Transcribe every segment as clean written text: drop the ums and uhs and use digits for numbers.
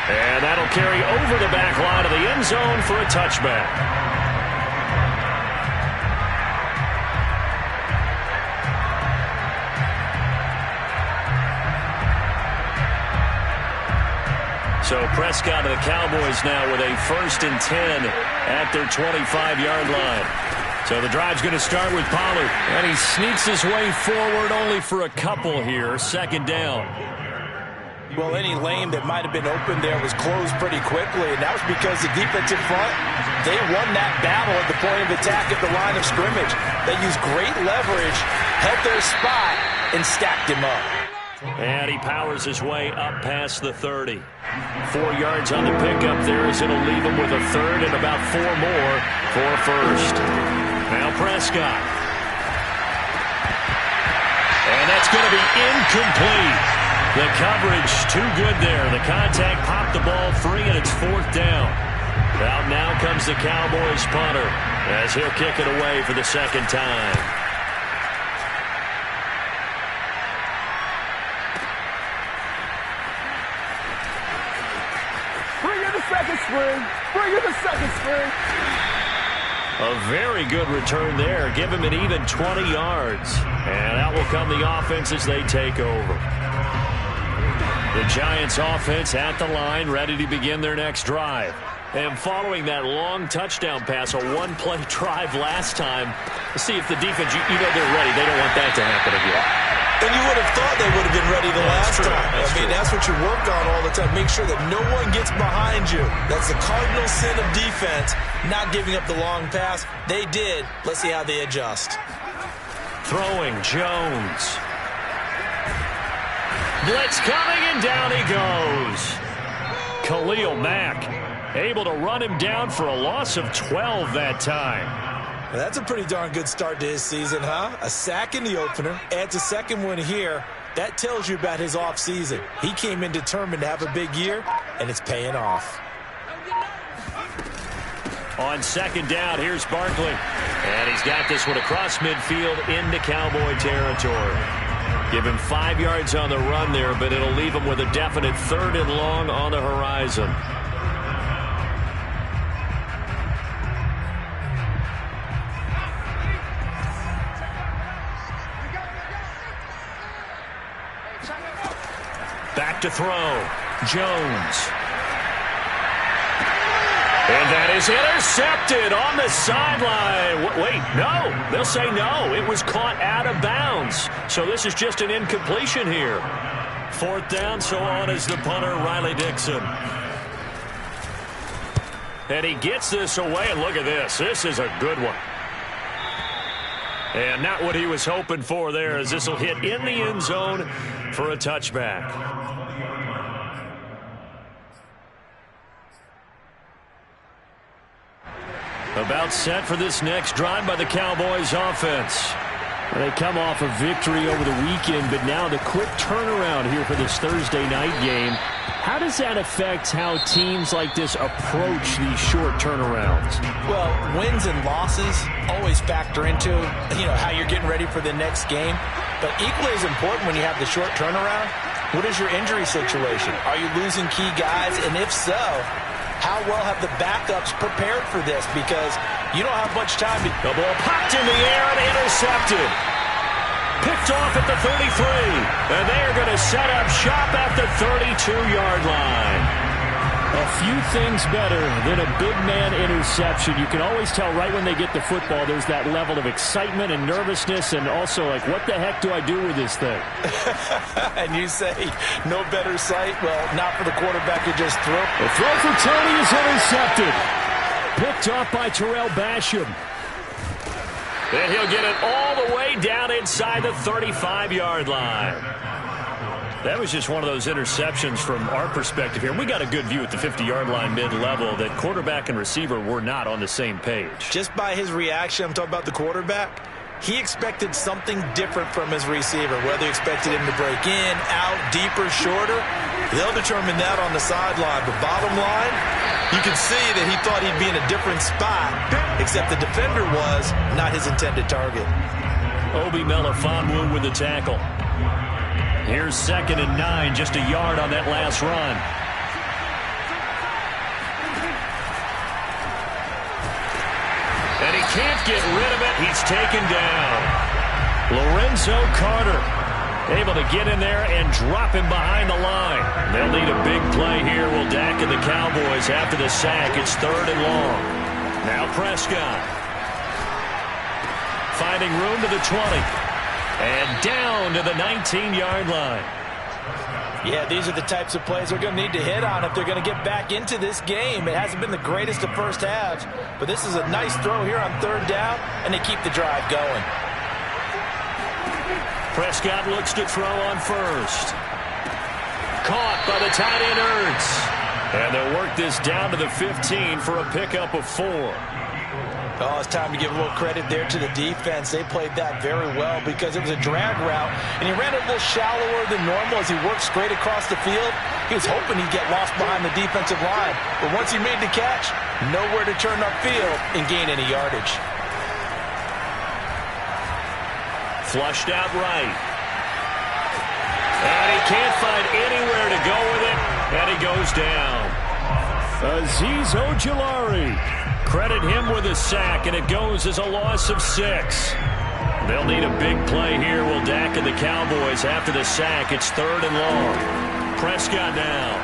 And that'll carry over the back line of the end zone for a touchback. So Prescott of the Cowboys now with a 1st and 10 at their 25-yard line. So the drive's going to start with Pollard. And he sneaks his way forward only for a couple here. 2nd down. Well, any lane that might have been open there was closed pretty quickly, and that was because the defensive front, they won that battle at the point of attack at the line of scrimmage. They used great leverage, held their spot, and stacked him up. And he powers his way up past the 30. 4 yards on the pickup there as it'll leave him with a 3rd and about 4 more for a 1st. Now Prescott. And that's going to be incomplete. The coverage too good there. The contact popped the ball free, and it's 4th down. Out now comes the Cowboys punter as he'll kick it away for the 2nd time. Bring in the second string. Bring in the second string. A very good return there. Give him an even 20 yards. And out will come the offense as they take over. The Giants offense at the line, ready to begin their next drive. And following that long touchdown pass, a one-play drive last time, let's see if the defense, you know they're ready. They don't want that to happen again. And you would have thought they would have been ready the last time. That's what you work on all the time. Make sure that no one gets behind you. That's the cardinal sin of defense, not giving up the long pass. They did. Let's see how they adjust. Throwing Jones. Blitz coming, and down he goes. Khalil Mack able to run him down for a loss of 12 that time. Well, that's a pretty darn good start to his season, huh? A sack in the opener, adds a second one here. That tells you about his offseason. He came in determined to have a big year, and it's paying off. On 2nd down, here's Barkley. And he's got this one across midfield into Cowboy territory. Give him 5 yards on the run there, but it'll leave him with a definite 3rd and long on the horizon. Back to throw. Jones. And that is intercepted on the sideline. Wait, no. They'll say no. It was caught out of bounds. So this is just an incompletion here. 4th down, so on is the punter, Riley Dixon. And he gets this away, and look at this. This is a good one. And not what he was hoping for there, as this will hit in the end zone for a touchback. About set for this next drive by the Cowboys offense. They come off a victory over the weekend, but now the quick turnaround here for this Thursday night game. How does that affect how teams like this approach these short turnarounds? Well, wins and losses always factor into, how you're getting ready for the next game. But equally as important when you have the short turnaround, what is your injury situation? Are you losing key guys? And if so, how well have the backups prepared for this? Because you don't have much time. The ball popped in the air and intercepted. Picked off at the 33. And they are going to set up shop at the 32-yard line. A few things better than a big man interception. You can always tell right when they get the football, there's that level of excitement and nervousness, and also like, what the heck do I do with this thing? And you say, no better sight? Well, not for the quarterback to just throw. The throw for Tony is intercepted. Picked off by Terrell Basham. And he'll get it all the way down inside the 35-yard line. That was just one of those interceptions from our perspective here. We got a good view at the 50-yard line mid-level that quarterback and receiver were not on the same page. Just by his reaction, I'm talking about the quarterback, he expected something different from his receiver. Whether he expected him to break in, out, deeper, shorter, they'll determine that on the sideline. But bottom line, you can see that he thought he'd be in a different spot, except the defender was not his intended target. Obi Melifonwu with the tackle. Here's 2nd and 9, just a yard on that last run. And he can't get rid of it. He's taken down. Lorenzo Carter able to get in there and drop him behind the line. They'll need a big play here. Will Dak and the Cowboys after the sack. It's 3rd and long. Now Prescott. Finding room to the 20. And down to the 19-yard line. Yeah, these are the types of plays they're going to need to hit on if they're going to get back into this game. It hasn't been the greatest of first halves, but this is a nice throw here on 3rd down, and they keep the drive going. Prescott looks to throw on 1st. Caught by the tight end Ertz. And they'll work this down to the 15 for a pickup of 4. Oh, it's time to give a little credit there to the defense. They played that very well because it was a drag route, and he ran it a little shallower than normal as he worked straight across the field. He was hoping he'd get lost behind the defensive line, but once he made the catch, nowhere to turn upfield and gain any yardage. Flushed out right. And he can't find anywhere to go with it, and he goes down. Azeez Ojulari. Credit him with a sack, and it goes as a loss of 6. They'll need a big play here. Will Dak and the Cowboys after the sack. It's 3rd and long. Prescott now.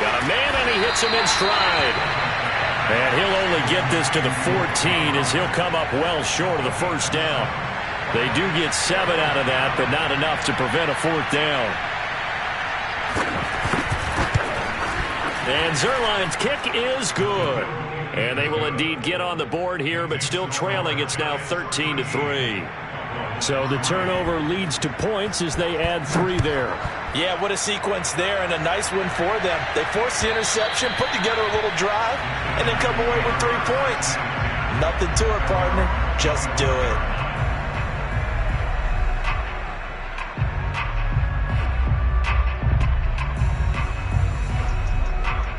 Got a man, and he hits him in stride. And he'll only get this to the 14 as he'll come up well short of the 1st down. They do get 7 out of that, but not enough to prevent a 4th down. And Zuerlein's kick is good. And they will indeed get on the board here, but still trailing. It's now 13-3. So the turnover leads to points as they add 3 there. Yeah, what a sequence there, and a nice one for them. They forced the interception, put together a little drive, and then come away with 3 points. Nothing to it, partner. Just do it.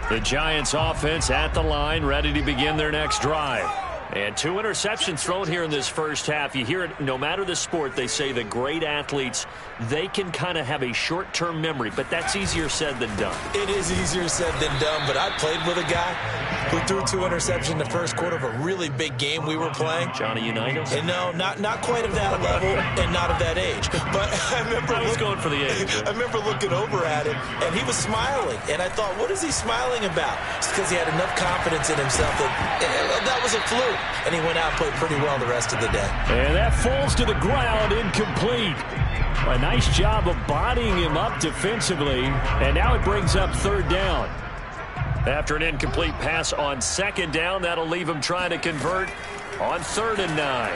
The Giants offense at the line, ready to begin their next drive. And 2 interceptions thrown here in this first half. You hear it no matter the sport. They say the great athletes, they can kind of have a short-term memory, but that's easier said than done. It is easier said than done, but I played with a guy who threw 2 interceptions in the first quarter of a really big game we were playing. Johnny Unitas? And no, not quite of that level and not of that age. But I remember I was going for the age. I remember looking over at him, and he was smiling. And I thought, what is he smiling about? It's because he had enough confidence in himself that was a fluke. And he went out and played pretty well the rest of the day. And that falls to the ground, incomplete. A nice job of bodying him up defensively. And now it brings up 3rd down. After an incomplete pass on 2nd down, that'll leave him trying to convert on 3rd and 9.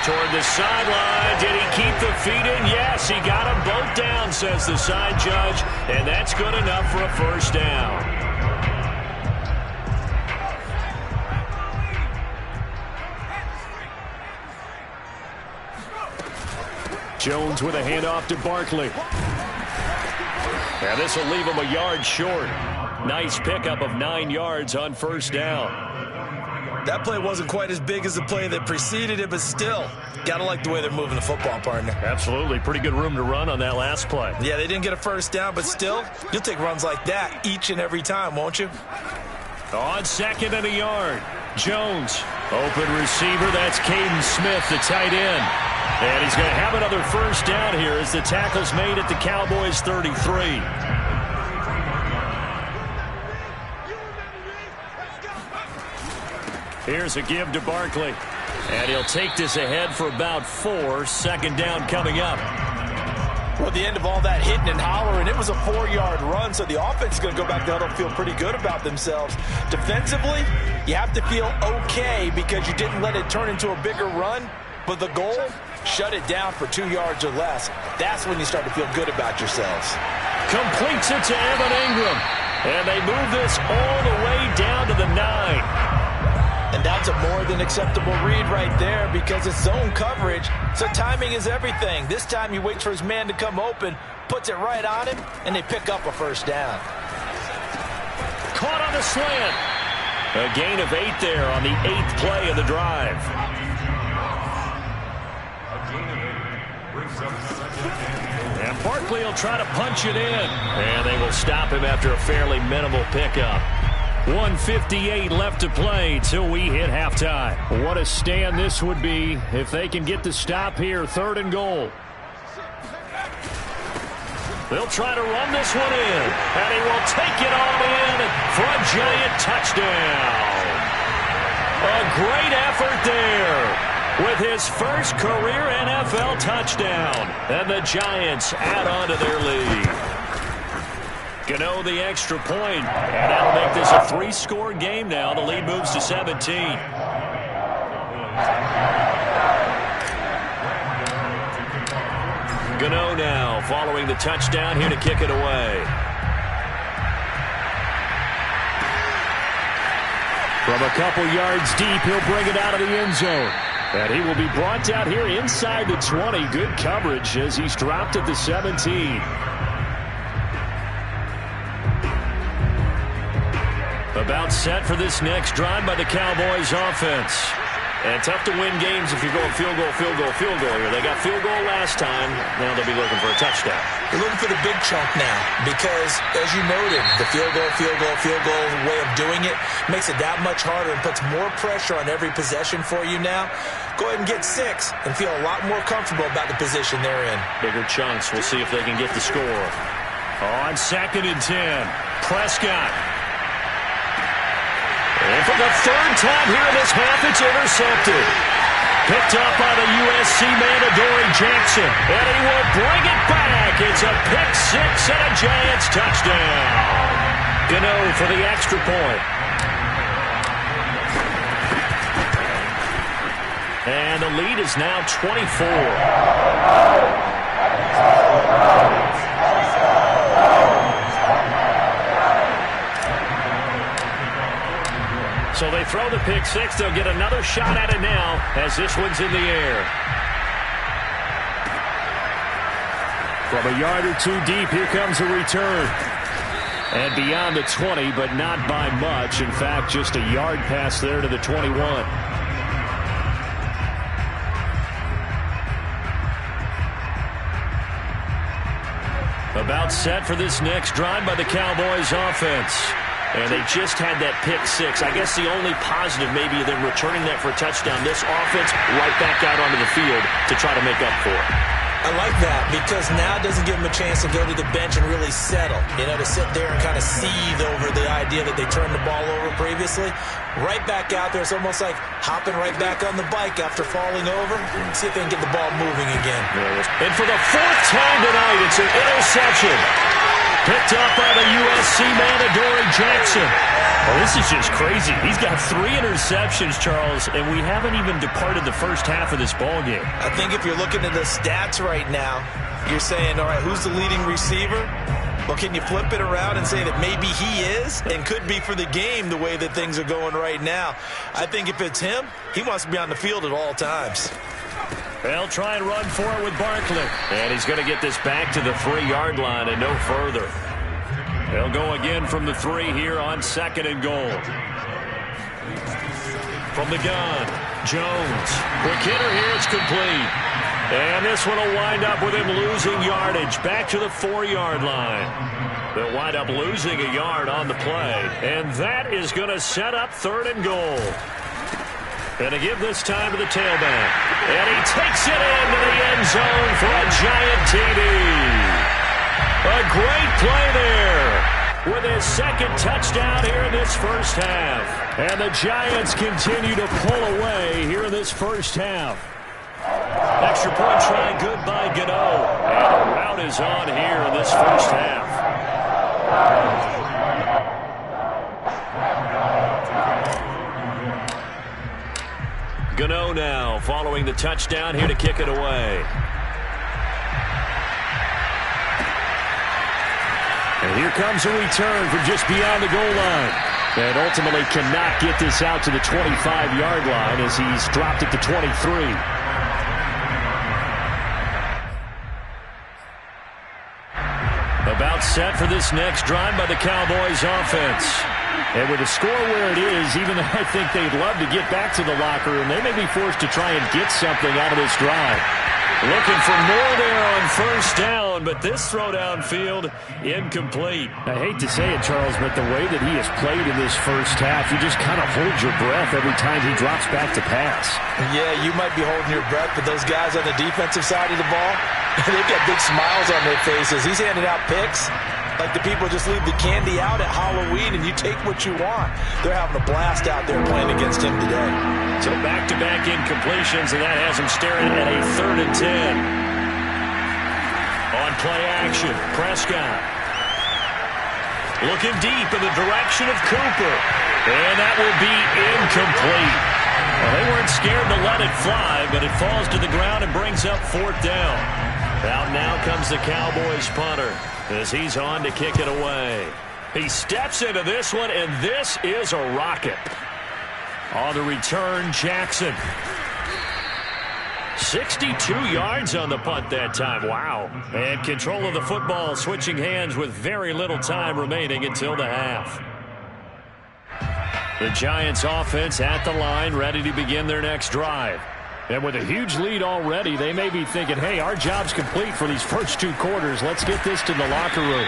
Toward the sideline. Did he keep the feet in? Yes, he got them both down, says the side judge. And that's good enough for a 1st down. Jones with a handoff to Barkley. And this will leave him a yard short. Nice pickup of 9 yards on 1st down. That play wasn't quite as big as the play that preceded it, but still, gotta like the way they're moving the football, partner. Absolutely. Pretty good room to run on that last play. Yeah, they didn't get a 1st down, but still, you'll take runs like that each and every time, won't you? On 2nd and a yard. Jones, open receiver. That's Caden Smith, the tight end. And he's going to have another 1st down here as the tackle's made at the Cowboys 33. Here's a give to Barkley. And he'll take this ahead for about 4. 2nd down coming up. Well, at the end of all that hitting and hollering, it was a 4-yard run, so the offense is going to go back to huddle and feel pretty good about themselves. Defensively, you have to feel okay because you didn't let it turn into a bigger run, but the goal, shut it down for 2 yards or less. That's when you start to feel good about yourselves. Completes it to Evan Ingram. And they move this all the way down to the 9. And that's a more than acceptable read right there because it's zone coverage, so timing is everything. This time he waits for his man to come open, puts it right on him, and they pick up a 1st down. Caught on the slant. A gain of 8 there on the 8th play of the drive. And Barkley will try to punch it in. And they will stop him after a fairly minimal pickup. 1:58 left to play till we hit halftime. What a stand this would be if they can get the stop here. 3rd and goal. They'll try to run this one in, and he will take it all in for a giant touchdown. A great effort there with his first career NFL touchdown, and the Giants add on to their lead. Gano the extra point, and that'll make this a 3-score game now. The lead moves to 17. Gano now following the touchdown here to kick it away. From a couple yards deep, he'll bring it out of the end zone. And he will be brought down here inside the 20. Good coverage as he's dropped at the 17. About set for this next drive by the Cowboys offense. And tough to win games if you're going field goal, field goal, field goal here. They got field goal last time. Now they'll be looking for a touchdown. They're looking for the big chunk now because, as you noted, the field goal way of doing it makes it that much harder and puts more pressure on every possession for you now. Go ahead and get 6 and feel a lot more comfortable about the position they're in. Bigger chunks. We'll see if they can get the score. On 2nd and 10, Prescott. And for the 3rd time here in this half, it's intercepted. Picked up by the USC man, Adoree Jackson. And he will bring it back. It's a pick 6 and a Giants touchdown. Gano for the extra point. And the lead is now 24. So they throw the pick 6. They'll get another shot at it now as this one's in the air. From a yard or 2 deep, here comes a return. And beyond the 20, but not by much. In fact, just a yard pass there to the 21. About set for this next drive by the Cowboys offense. And they just had that pick 6. I guess the only positive maybe of them returning that for a touchdown. This offense right back out onto the field to try to make up for it. I like that because now it doesn't give them a chance to go to the bench and really settle. You know, to sit there and kind of seethe over the idea that they turned the ball over previously. Right back out there. It's almost like hopping right back on the bike after falling over. See if they can get the ball moving again. And for the 4th time tonight, it's an interception. Picked up by the USC man, Adoree Jackson. Well, this is just crazy. He's got 3 interceptions, Charles, and we haven't even departed the first half of this ballgame. I think if you're looking at the stats right now, you're saying, all right, who's the leading receiver? Well, can you flip it around and say that maybe he is and could be for the game the way that things are going right now? I think if it's him, he wants to be on the field at all times. They'll try and run for it with Barkley. And he's going to get this back to the 3-yard line and no further. They'll go again from the 3 here on 2nd and goal. From the gun, Jones. Quick hitter here, it's complete. And this one will wind up with him losing yardage back to the 4-yard line. They'll wind up losing a yard on the play. And that is going to set up 3rd and goal. And to give this time to the tailback. And he takes it into the end zone for a giant TD. A great play there with his 2nd touchdown here in this first half. And the Giants continue to pull away here in this first half. Extra point try good by Gano. And the route is on here in this first half. Gano now following the touchdown here to kick it away. And here comes a return from just beyond the goal line. And ultimately cannot get this out to the 25-yard line as he's dropped it to 23. About set for this next drive by the Cowboys offense. And with the score where it is, even though I think they'd love to get back to the locker room, they may be forced to try and get something out of this drive. Looking for more there on 1st down. zone, but this throw downfield incomplete. I hate to say it, Charles, but the way that he has played in this first half, you just kind of hold your breath every time he drops back to pass. Yeah, you might be holding your breath, but those guys on the defensive side of the ball, they've got big smiles on their faces. He's handing out picks like the people just leave the candy out at Halloween and you take what you want. They're having a blast out there playing against him today. So back-to-back incompletions, and that has him staring at a 3rd and 10. On play action, Prescott looking deep in the direction of Cooper, and that will be incomplete. Well, they weren't scared to let it fly, but it falls to the ground and brings up 4th down. Out now comes the Cowboys punter as he's on to kick it away. He steps into this one, and this is a rocket. On the return, Jackson. 62 yards on the punt that time. Wow. And control of the football switching hands with very little time remaining until the half. The Giants offense at the line, ready to begin their next drive. And with a huge lead already, they may be thinking, hey, our job's complete for these first 2 quarters. Let's get this to the locker room.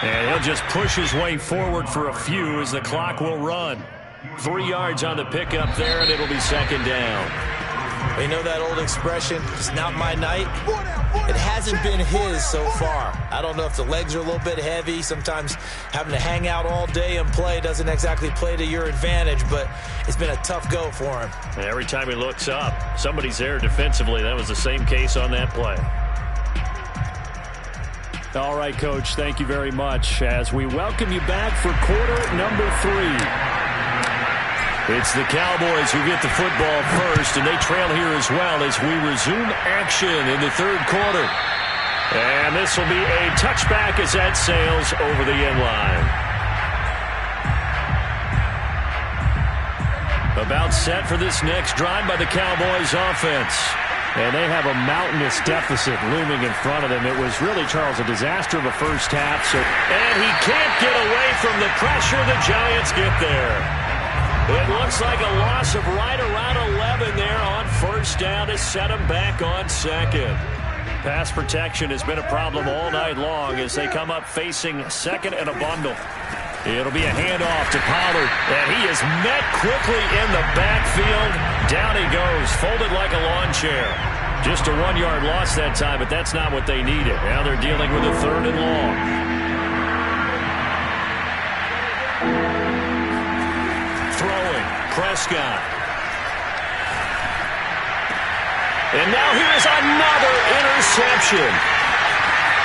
And he'll just push his way forward for a few as the clock will run. 3 yards on the pickup there, and it'll be 2nd down. You know that old expression, it's not my night? It hasn't been his so far. I don't know if the legs are a little bit heavy. Sometimes having to hang out all day and play doesn't exactly play to your advantage, but it's been a tough go for him. And every time he looks up, somebody's there defensively. That was the same case on that play. All right, Coach, thank you very much as we welcome you back for quarter number 3. It's the Cowboys who get the football first, and they trail here as well as we resume action in the 3rd quarter. And this will be a touchback as that sails over the end line. About set for this next drive by the Cowboys offense. And they have a mountainous deficit looming in front of them. It was really, Charles, a disaster of a first half. And he can't get away from the pressure. The Giants get there. It looks like a loss of right around 11 there on 1st down to set him back on 2nd. Pass protection has been a problem all night long as they come up facing 2nd and a bundle. It'll be a handoff to Pollard, and he is met quickly in the backfield. Down he goes, folded like a lawn chair. Just a 1-yard loss that time, but that's not what they needed. Now they're dealing with a 3rd and long. Throwing, Prescott. And now here's another interception.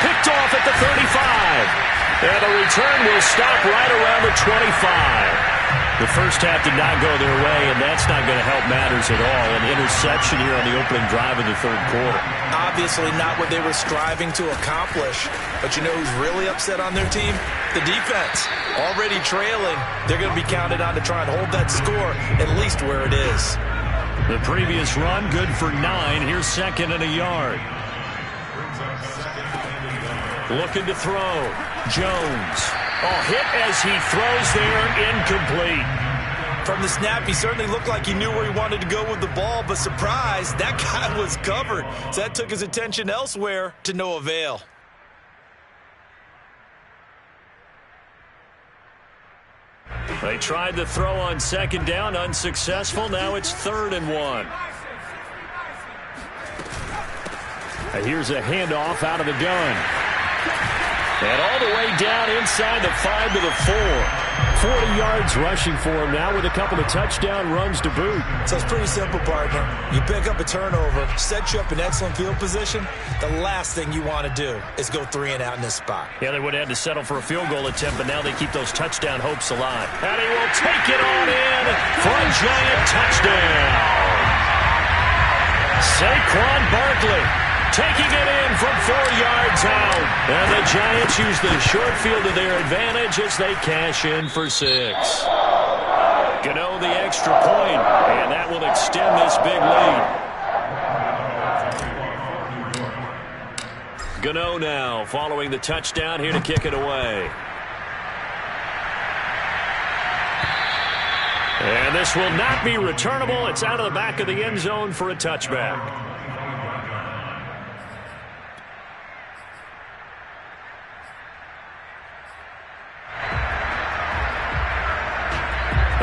Picked off at the 35. And the return will stop right around the 25. The first half did not go their way, and that's not going to help matters at all. An interception here on the opening drive of the 3rd quarter. Obviously not what they were striving to accomplish. But you know who's really upset on their team? The defense. Already trailing, they're going to be counted on to try and hold that score at least where it is. The previous run, good for 9. Here's 2nd and a yard. Looking to throw. Jones. Oh, hit as he throws there, incomplete. From the snap, he certainly looked like he knew where he wanted to go with the ball, but surprise, that guy was covered. So that took his attention elsewhere to no avail. They tried the throw on 2nd down, unsuccessful. Now it's 3rd and 1. And here's a handoff out of the gun. And all the way down inside the 5 to the 4. 40 yards rushing for him now with a couple of touchdown runs to boot. So it's pretty simple, partner. You pick up a turnover, set you up in excellent field position. The last thing you want to do is go 3 and out in this spot. Yeah, they would have had to settle for a field goal attempt, but now they keep those touchdown hopes alive. And he will take it on in for a giant touchdown. Saquon Barkley taking it in from 4 yards out. And the Giants use the short field to their advantage as they cash in for 6. Gano the extra point, and that will extend this big lead. Gano now following the touchdown here to kick it away. And this will not be returnable. It's out of the back of the end zone for a touchback.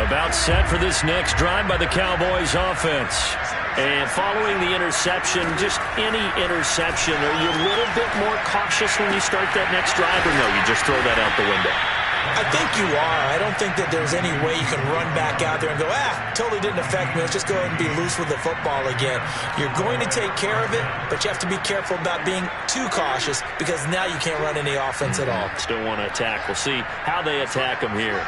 About set for this next drive by the Cowboys offense. And following the interception, just any interception, are you a little bit more cautious when you start that next drive, or no, you just throw that out the window? I think you are. I don't think that there's any way you can run back out there and go, totally didn't affect me. Let's just go ahead and be loose with the football again. You're going to take care of it, but you have to be careful about being too cautious because now you can't run any offense at all. Still want to attack. We'll see how they attack them here.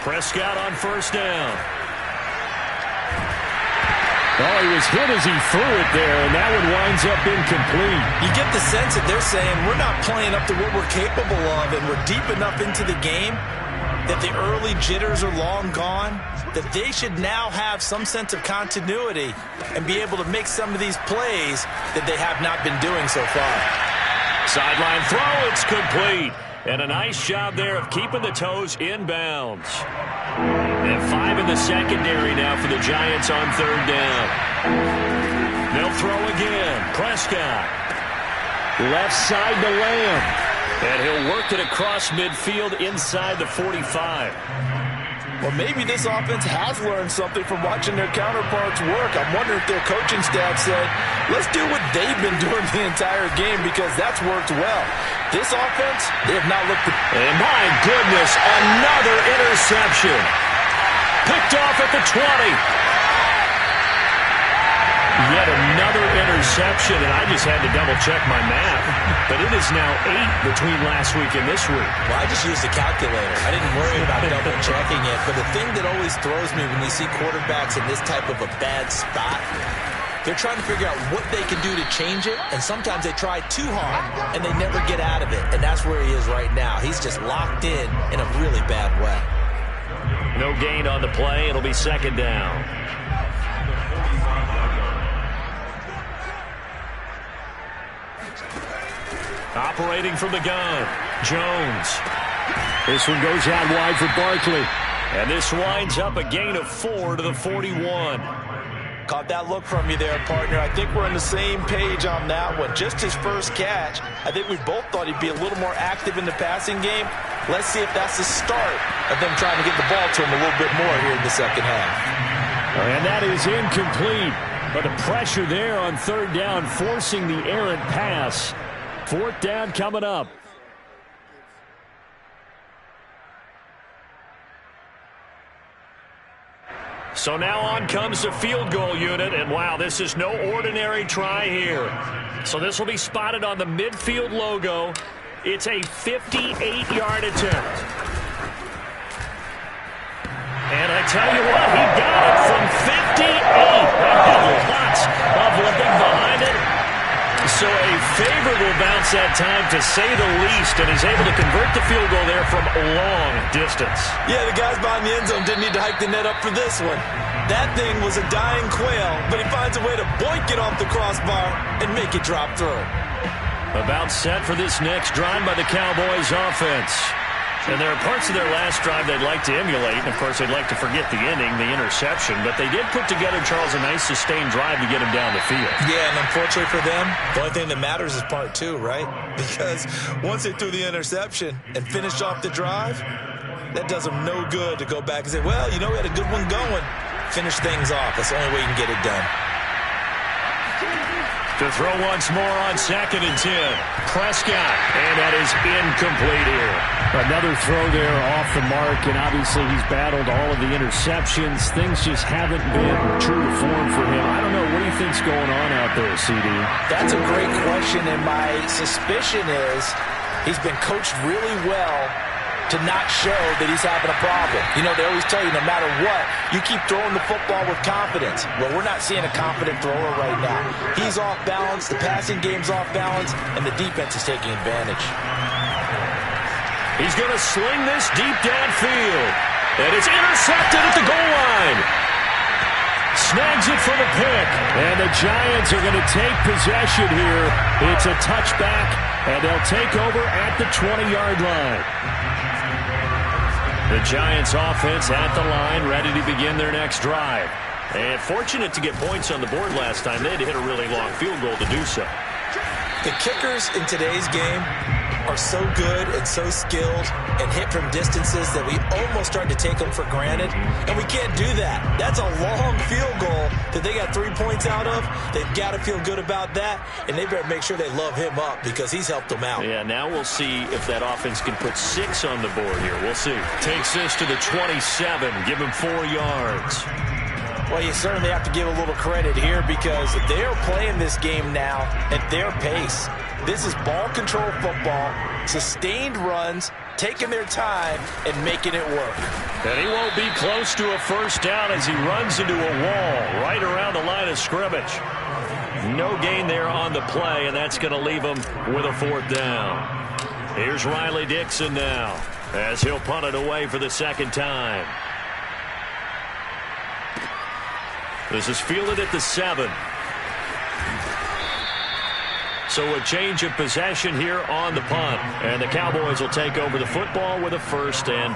Prescott on first down. Oh, he was hit as he threw it there, and that one winds up incomplete. You get the sense that they're saying we're not playing up to what we're capable of, and we're deep enough into the game that the early jitters are long gone, that they should now have some sense of continuity and be able to make some of these plays that they have not been doing so far. Sideline throw, it's complete. And a nice job there of keeping the toes inbounds. And 5 in the secondary now for the Giants on third down. They'll throw again. Prescott. Left side to Lamb. And he'll work it across midfield inside the 45. Well, maybe this offense has learned something from watching their counterparts work. I'm wondering if their coaching staff said, let's do what they've been doing the entire game because that's worked well. This offense, they have not looked at... And my goodness, another interception. Picked off at the 20. Yet another interception, and I just had to double-check my math. But it is now 8 between last week and this week. Well, I just used a calculator. I didn't worry about double-checking it. But the thing that always throws me when you see quarterbacks in this type of a bad spot, they're trying to figure out what they can do to change it, and sometimes they try too hard, and they never get out of it. And that's where he is right now. He's just locked in a really bad way. No gain on the play. It'll be second down. Operating from the gun, Jones. This one goes out wide for Barkley. And this winds up a gain of 4 to the 41. Caught that look from you there, partner. I think we're on the same page on that one. Just his first catch. I think we both thought he'd be a little more active in the passing game. Let's see if that's the start of them trying to get the ball to him a little bit more here in the second half. And that is incomplete. But the pressure there on third down, forcing the errant pass. Fourth down coming up. So now on comes the field goal unit, and wow, this is no ordinary try here. So this will be spotted on the midfield logo. It's a 58-yard attempt. And I tell you what, he got it from 58. Lots of limping behind it. So a favorable bounce that time, to say the least, and he's able to convert the field goal there from a long distance. Yeah, the guys behind the end zone didn't need to hike the net up for this one. That thing was a dying quail, but he finds a way to boink it off the crossbar and make it drop through. About set for this next drive by the Cowboys offense. And there are parts of their last drive they'd like to emulate. And, of course, they'd like to forget the ending, the interception. But they did put together, Charles, a nice sustained drive to get him down the field. Yeah, and unfortunately for them, the only thing that matters is part 2, right? Because once they threw the interception and finished off the drive, that does them no good to go back and say, well, you know, we had a good one going. Finish things off. That's the only way you can get it done. To throw once more on 2nd and 10. Prescott, and that is incomplete here. Another throw there off the mark, and obviously he's battled all of the interceptions. Things just haven't been true to form for him. I don't know, what do you think's going on out there, CD? That's a great question, and my suspicion is he's been coached really well to not show that he's having a problem. You know, they always tell you no matter what, you keep throwing the football with confidence. Well, we're not seeing a confident thrower right now. He's off balance, the passing game's off balance, and the defense is taking advantage. He's going to sling this deep downfield. And it's intercepted at the goal line. Snags it for the pick. And the Giants are going to take possession here. It's a touchback, and they'll take over at the 20-yard line. The Giants offense at the line, ready to begin their next drive. And fortunate to get points on the board last time. They had to hit a really long field goal to do so. The kickers in today's game are so good and so skilled and hit from distances that we almost start to take them for granted. And we can't do that. That's a long field goal that they got 3 points out of. They've got to feel good about that, and they better make sure they love him up because he's helped them out. Yeah, now we'll see if that offense can put 6 on the board here. We'll see. Takes this to the 27. Give him 4 yards. Well, you certainly have to give a little credit here because they're playing this game now at their pace. This is ball control football, sustained runs, taking their time, and making it work. And he won't be close to a first down as he runs into a wall right around the line of scrimmage. No gain there on the play, and that's going to leave him with a 4th down. Here's Riley Dixon now as he'll punt it away for the 2nd time. This is fielded at the 7. So a change of possession here on the punt. And the Cowboys will take over the football with a 1st and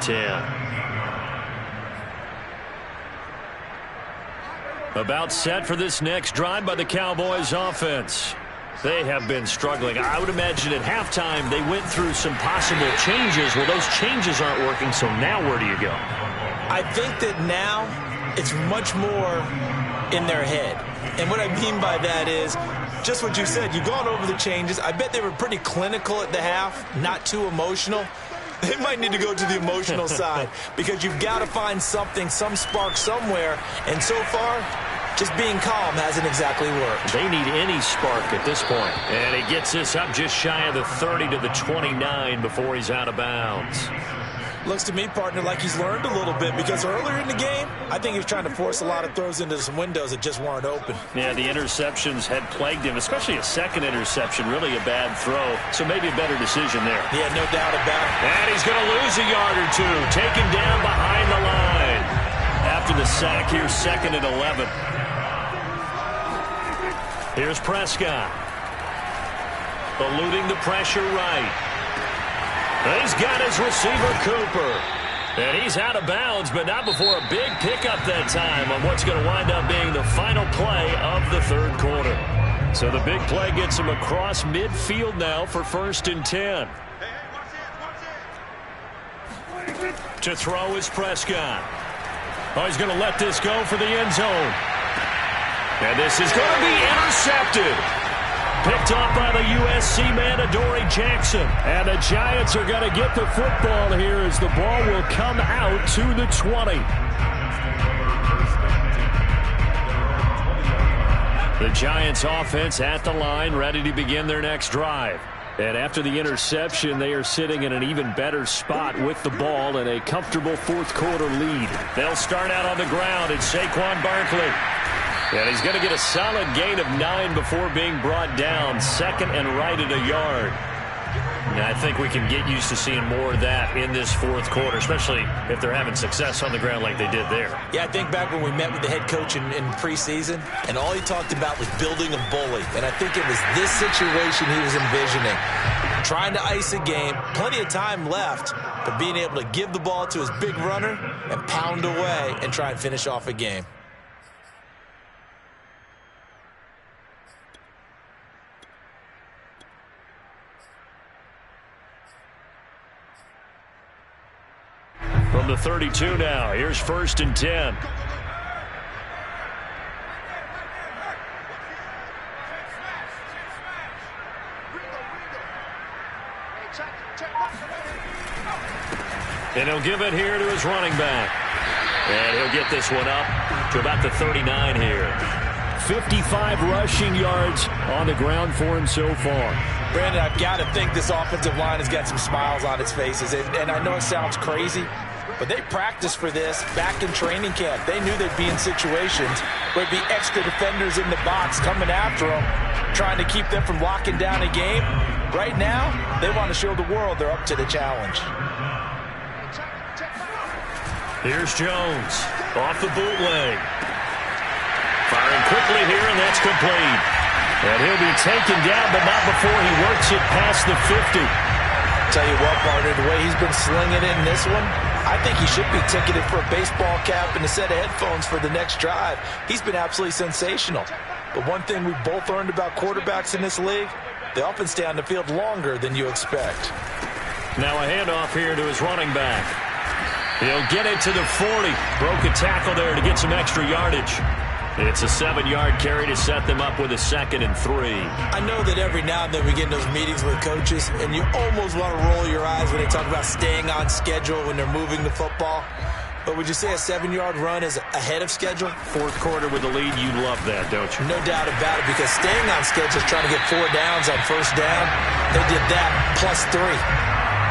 10. About set for this next drive by the Cowboys offense. They have been struggling. I would imagine at halftime they went through some possible changes. Well, those changes aren't working, so now where do you go? I think that now it's much more in their head. And what I mean by that is just what you said. You've gone over the changes. I bet they were pretty clinical at the half, not too emotional. They might need to go to the emotional side because you've got to find something, some spark somewhere. And so far, just being calm hasn't exactly worked. They need any spark at this point. And he gets this up just shy of the 30 to the 29 before he's out of bounds. Looks to me, partner, like he's learned a little bit because earlier in the game, I think he was trying to force a lot of throws into some windows that just weren't open. Yeah, the interceptions had plagued him, especially a second interception, really a bad throw. So maybe a better decision there. Yeah, no doubt about it. And he's going to lose a yard or two. Taken down behind the line. After the sack, here's 2nd and 11. Here's Prescott. Eluding the pressure right. He's got his receiver, Cooper. And he's out of bounds, but not before a big pickup that time on what's going to wind up being the final play of the 3rd quarter. So the big play gets him across midfield now for 1st and 10. To throw is Prescott. Oh, he's going to let this go for the end zone. And this is going to be intercepted. Picked off by the USC man, Adoree Jackson. And the Giants are going to get the football here as the ball will come out to the 20. The Giants offense at the line, ready to begin their next drive. And after the interception, they are sitting in an even better spot with the ball and a comfortable 4th quarter lead. They'll start out on the ground. It's Saquon Barkley. And he's going to get a solid gain of 9 before being brought down. 2nd and right at a yard. And I think we can get used to seeing more of that in this 4th quarter, especially if they're having success on the ground like they did there. Yeah, I think back when we met with the head coach in preseason, and all he talked about was building a bully. And I think it was this situation he was envisioning. Trying to ice a game, plenty of time left, but being able to give the ball to his big runner and pound away and try and finish off a game. From the 32 now, here's 1st and 10. And he'll give it here to his running back. And he'll get this one up to about the 39 here. 55 rushing yards on the ground for him so far. Brandon, I've got to think this offensive line has got some smiles on its faces. And I know it sounds crazy, but they practiced for this back in training camp. They knew they'd be in situations where there'd be extra defenders in the box coming after them, trying to keep them from locking down a game. Right now, they want to show the world they're up to the challenge. Here's Jones off the bootleg. Firing quickly here, and that's complete. And he'll be taken down, but not before he works it past the 50. Tell you what, partner, the way he's been slinging it in this one, I think he should be ticketed for a baseball cap and a set of headphones for the next drive. He's been absolutely sensational. But one thing we've both learned about quarterbacks in this league, they often stay on the field longer than you expect. Now a handoff here to his running back. He'll get it to the 40. Broke a tackle there to get some extra yardage. It's a 7-yard carry to set them up with a 2nd and 3. I know that every now and then we get in those meetings with coaches, and you almost want to roll your eyes when they talk about staying on schedule when they're moving the football. But would you say a 7-yard run is ahead of schedule? Fourth quarter with the lead, you love that, don't you? No doubt about it, because staying on schedule is trying to get 4 downs on first down. They did that plus 3.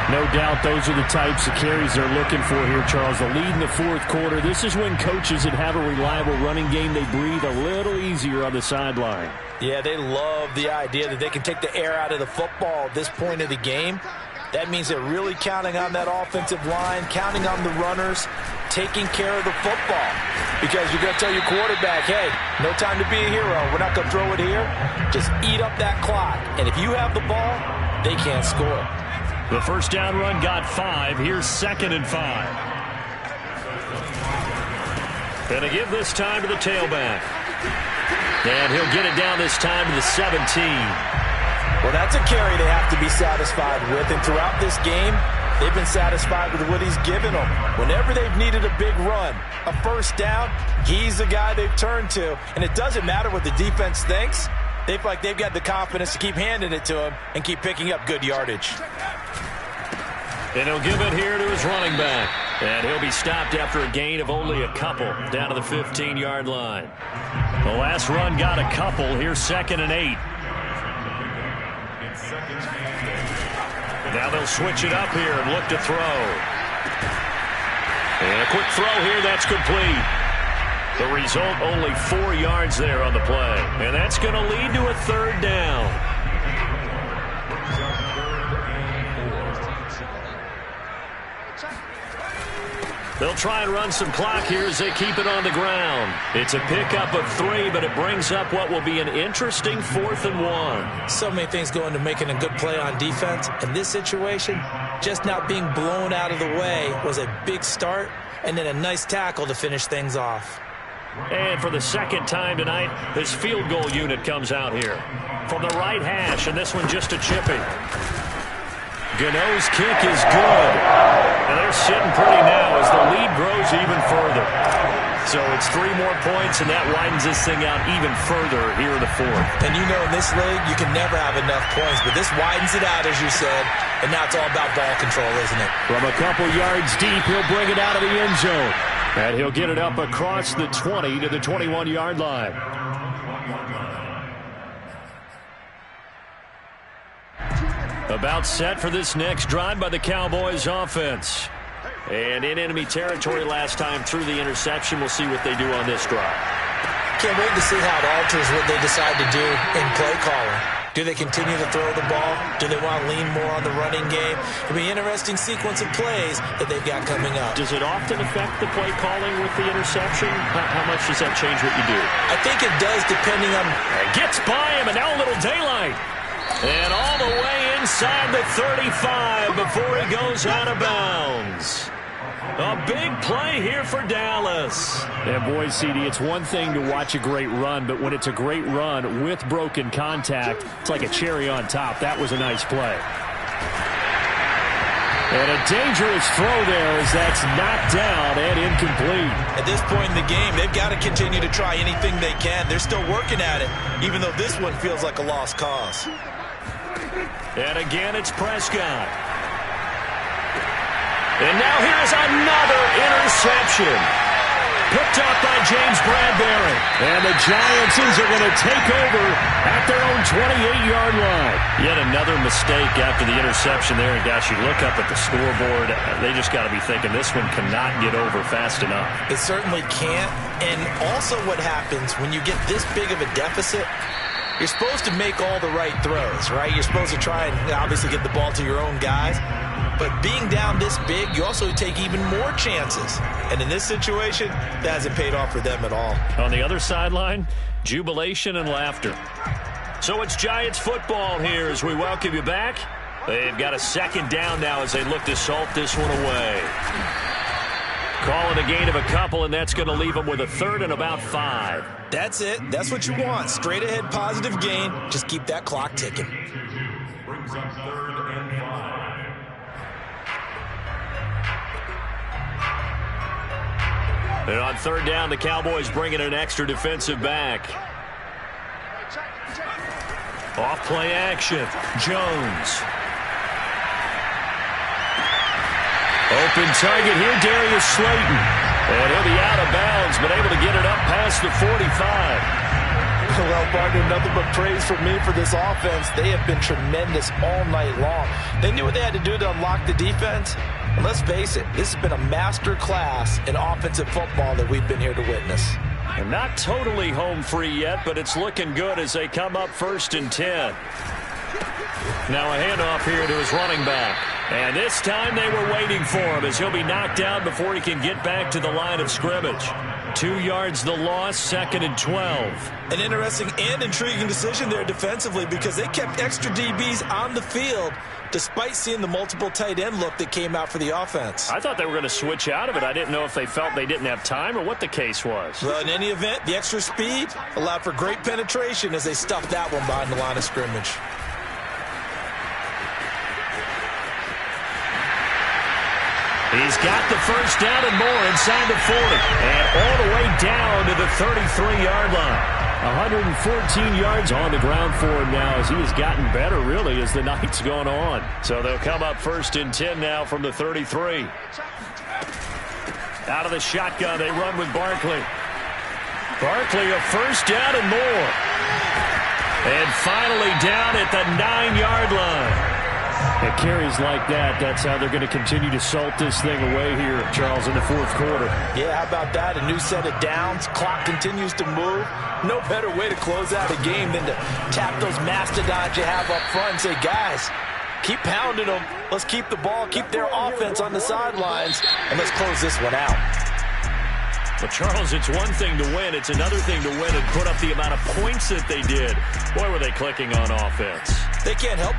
No doubt those are the types of carries they're looking for here, Charles. The lead in the fourth quarter. This is when coaches that have a reliable running game, they breathe a little easier on the sideline. Yeah, they love the idea that they can take the air out of the football at this point of the game. That means they're really counting on that offensive line, counting on the runners, taking care of the football. Because you're going to tell your quarterback, hey, no time to be a hero. We're not going to throw it here. Just eat up that clock. And if you have the ball, they can't score. The first down run got 5. Here's 2nd and 5. Gonna give this time to the tailback. And he'll get it down this time to the 17. Well, that's a carry they have to be satisfied with. And throughout this game, they've been satisfied with what he's given them. Whenever they've needed a big run, a first down, he's the guy they've turned to. And it doesn't matter what the defense thinks. They feel like they've got the confidence to keep handing it to him and keep picking up good yardage. And he'll give it here to his running back. And he'll be stopped after a gain of only a couple down to the 15-yard line. The last run got a couple. Here's 2nd and 8. Now they'll switch it up here and look to throw. And a quick throw here, that's complete. The result, only 4 yards there on the play. And that's going to lead to a 3rd down. They'll try and run some clock here as they keep it on the ground. It's a pickup of 3, but it brings up what will be an interesting 4th and 1. So many things go into making a good play on defense. In this situation, just not being blown out of the way was a big start, and then a nice tackle to finish things off. And for the 2nd time tonight, his field goal unit comes out here. From the right hash, and this one just a chipping. Gano's kick is good. And they're sitting pretty now as the lead grows even further. So it's 3 more points, and that widens this thing out even further here in the 4th. And you know in this league, you can never have enough points, but this widens it out, as you said, and now it's all about ball control, isn't it? From a couple yards deep, he'll bring it out of the end zone. And he'll get it up across the 20 to the 21-yard line. About set for this next drive by the Cowboys offense. And in enemy territory last time through the interception. We'll see what they do on this drive. Can't wait to see how it alters what they decide to do in play calling. Do they continue to throw the ball? Do they want to lean more on the running game? It'll be an interesting sequence of plays that they've got coming up. Does it often affect the play calling with the interception? How much does that change what you do? I think it does, depending on... Gets by him, and now a little daylight. And all the way inside the 35 before he goes out of bounds. A big play here for Dallas. And boy, CD, it's one thing to watch a great run, but when it's a great run with broken contact, it's like a cherry on top. That was a nice play. And a dangerous throw there as that's knocked down and incomplete. At this point in the game, they've got to continue to try anything they can. They're still working at it, even though this one feels like a lost cause. And again, it's Prescott. And now here's another interception. Picked up by James Bradbury. And the Giants are going to take over at their own 28-yard line. Yet another mistake after the interception there. And gosh, you look up at the scoreboard, they just got to be thinking this one cannot get over fast enough. It certainly can't. And also what happens when you get this big of a deficit, you're supposed to make all the right throws, right? You're supposed to try and obviously get the ball to your own guys. But being down this big, you also take even more chances. And in this situation, that hasn't paid off for them at all. On the other sideline, jubilation and laughter. So it's Giants football here as we welcome you back. They've got a 2nd down now as they look to salt this one away. Calling a gain of a couple, and that's going to leave them with a third and about 5. That's it. That's what you want. Straight ahead positive gain. Just keep that clock ticking. Brings up 3rd and 5. And on 3rd down, the Cowboys bringing an extra defensive back. Off play action. Jones. Open target here, Darius Slayton. And he'll be out of bounds, but able to get it up past the 45. Well, Barton, nothing but praise for me for this offense. They have been tremendous all night long. They knew what they had to do to unlock the defense. And let's face it, this has been a master class in offensive football that we've been here to witness. And not totally home free yet, but it's looking good as they come up 1st and 10. Now a handoff here to his running back. And this time they were waiting for him as he'll be knocked down before he can get back to the line of scrimmage. 2 yards the loss, 2nd and 12. An interesting and intriguing decision there defensively because they kept extra DBs on the field despite seeing the multiple tight end look that came out for the offense. I thought they were going to switch out of it. I didn't know if they felt they didn't have time or what the case was. Well, in any event, the extra speed allowed for great penetration as they stuffed that one behind the line of scrimmage. He's got the 1st down and more inside the 40. And all the way down to the 33-yard line. 114 yards on the ground for him now as he has gotten better, really, as the night's gone on. So they'll come up 1st and 10 now from the 33. Out of the shotgun, they run with Barkley. Barkley a 1st down and more. And finally down at the 9-yard line. It carries like that. That's how they're going to continue to salt this thing away here, Charles, in the 4th quarter. Yeah, how about that? A new set of downs. Clock continues to move. No better way to close out a game than to tap those mastodons you have up front and say, guys, keep pounding them. Let's keep the ball, keep their offense on the sidelines, and let's close this one out. But, Charles, it's one thing to win. It's another thing to win and put up the amount of points that they did. Boy, were they clicking on offense. They can't help